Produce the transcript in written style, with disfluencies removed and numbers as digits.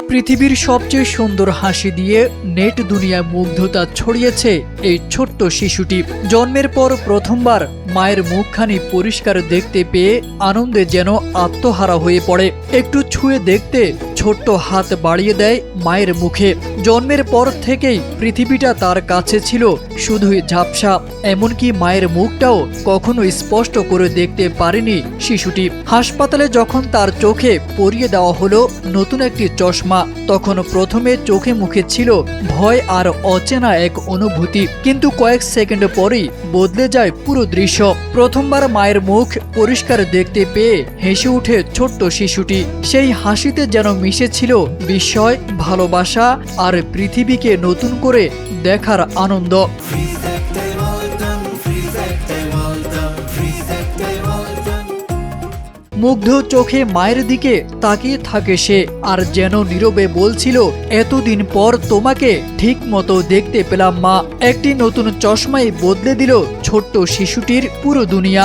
পৃথিবীর সবচেয়ে সুন্দর হাসি দিয়ে নেট দুনিয়ায় মুগ্ধতা ছড়িয়েছে এই ছোট্ট শিশুটি। জন্মের পর প্রথমবার মায়ের মুখখানি পরিষ্কার দেখতে পেয়ে আনন্দে যেন আত্মহারা হয়ে পড়ে। একটু ছুঁয়ে দেখতে ছোট্ট হাত বাড়িয়ে দেয় মায়ের মুখে। জন্মের পর থেকেই পৃথিবীটা তার কাছে ছিল শুধুই ঝাপসা, এমনকি মায়ের মুখটাও কখনো স্পষ্ট করে দেখতে পারেনি শিশুটি। হাসপাতালে যখন তার চোখে পরিয়ে দেওয়া হলো নতুন একটি চশমা, তখন প্রথমে চোখে মুখে ছিল ভয় আর অচেনা এক অনুভূতি, কিন্তু কয়েক সেকেন্ড পরেই বদলে যায় পুরো দৃশ্য। প্রথমবার মায়ের মুখ পরিষ্কার দেখতে পেয়ে হেসে উঠে ছোট্ট শিশুটি। সেই হাসিতে যেন মিশেছিল বিস্ময়, ভালোবাসা আর পৃথিবীকে নতুন করে দেখার আনন্দ। মুগ্ধ চোখে মায়ের দিকে তাকিয়ে থাকে সে, আর যেন নীরবে বলছিল, এতদিন পর তোমাকে ঠিক মতো দেখতে পেলাম মা। একটি নতুন চশমাই বদলে দিল ছোট্ট শিশুটির পুরো দুনিয়া।